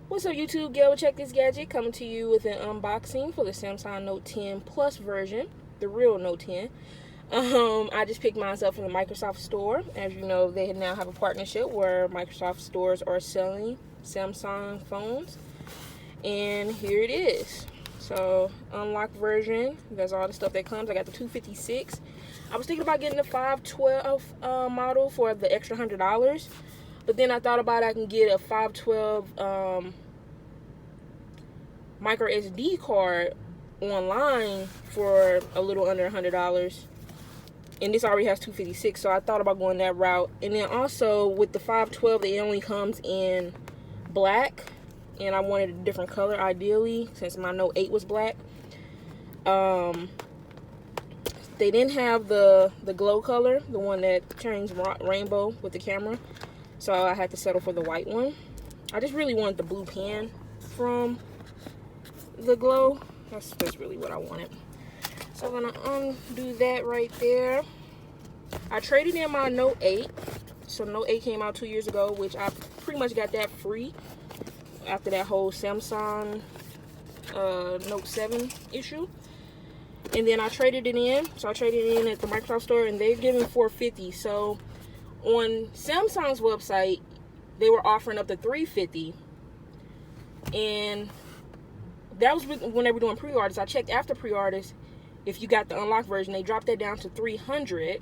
What's up, YouTube? Gail, check this gadget, coming to you with an unboxing for the Samsung Note 10 Plus version, the real Note 10. I just picked mine up from the Microsoft Store. As you know, they now have a partnership where Microsoft stores are selling Samsung phones, and here it is. So, unlocked version. That's all the stuff that comes. I got the 256. I was thinking about getting the 512 model for the extra $100. But then I thought about I can get a 512 micro SD card online for a little under $100. And this already has 256, so I thought about going that route. And then also with the 512, it only comes in black. And I wanted a different color ideally, since my Note 8 was black. They didn't have the glow color, the one that turns rainbow with the camera. So I had to settle for the white one. I just really wanted the blue pen from the glow. That's really what I wanted. So I'm gonna undo that right there. I traded in my Note 8. So Note 8 came out 2 years ago, which I pretty much got that free after that whole Samsung Note 7 issue. And then I traded it in. So I traded it in at the Microsoft Store, and they're giving $450. So on Samsung's website, they were offering up to $350, and that was when they were doing pre-orders. I checked after pre-orders. If you got the unlocked version, they dropped that down to $300.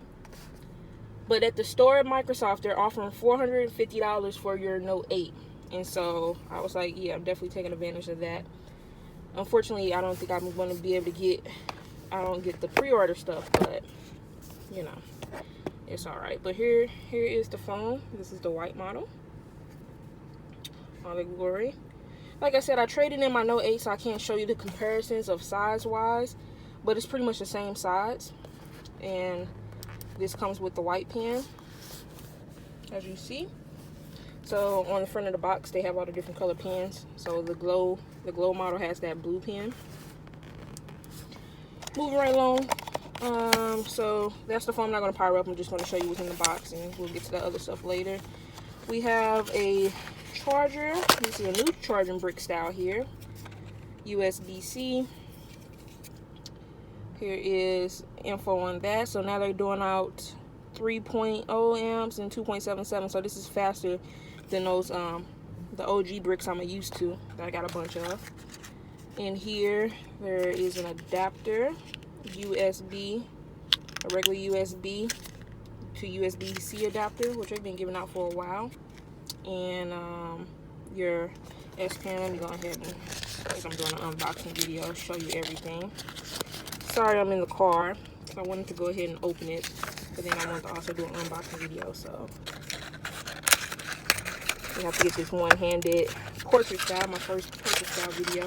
But at the store at Microsoft, they're offering $450 for your Note 8. And so I was like, yeah, I'm definitely taking advantage of that. Unfortunately, I don't think I'm going to be able to get, I don't get the pre-order stuff, but you know, it's all right. But here is the phone. This is the white model. All the glory. Like I said, I traded in my Note 8, so I can't show you the comparisons of size-wise, but it's pretty much the same size. And this comes with the white pen, as you see. So on the front of the box, they have all the different color pens. So the glow model has that blue pen. Moving right along. So that's the phone I'm not going to power up. I'm just going to show you what's in the box, and we'll get to the other stuff later. We have a charger. This is a new charging brick style here. USB-C. Here is info on that. So now they're doing out 3.0 amps and 2.77. So this is faster than those the OG bricks I'm used to, that I got a bunch of. In here there is an adapter, USB, a regular USB to USB-C adapter, which I've been giving out for a while, and your S Pen. Let me go ahead and, as I'm doing an unboxing video, show you everything. Sorry, I'm in the car, so I wanted to go ahead and open it, but then I wanted to also do an unboxing video, so we have to get this one-handed portrait style, my first portrait style video,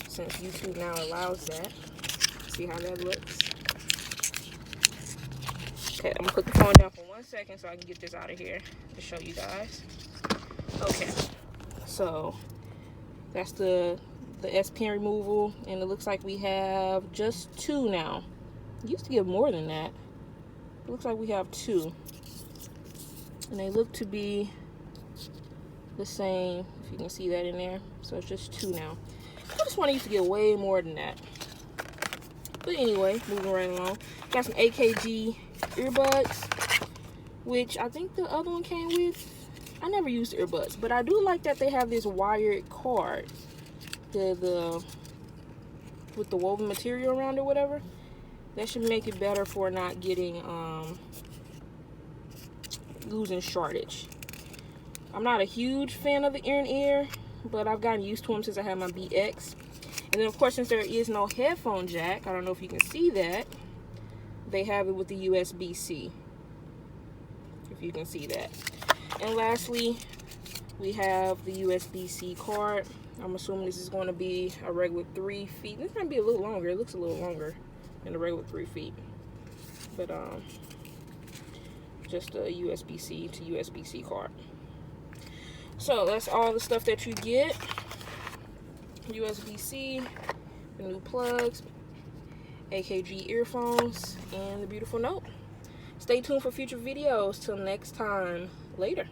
since YouTube now allows that. See how that looks. Okay, I'm gonna put the phone down for 1 second so I can get this out of here to show you guys. Okay, so that's the S Pen removal, and it looks like we have just 2 now. It used to give more than that. It looks like we have 2, and they look to be the same, if you can see that in there. So it's just 2 now. I just want to used to get way more than that. But anyway, moving right along. Got some AKG earbuds, which I think the other one came with. I never used earbuds, but I do like that they have this wired cord. With the woven material around it, whatever. That should make it better for not getting losing shortage. I'm not a huge fan of the ear-in-ear, but I've gotten used to them since I had my BX. And then, of course, since there is no headphone jack, I don't know if you can see that, they have it with the USB-C, if you can see that. And lastly, we have the USB-C card. I'm assuming this is going to be a regular 3 feet. This might be a little longer. It looks a little longer than the regular 3 feet. But just a USB-C to USB-C card. So that's all the stuff that you get. USB-C, the new plugs, AKG earphones, and the beautiful Note. Stay tuned for future videos. Till next time, later.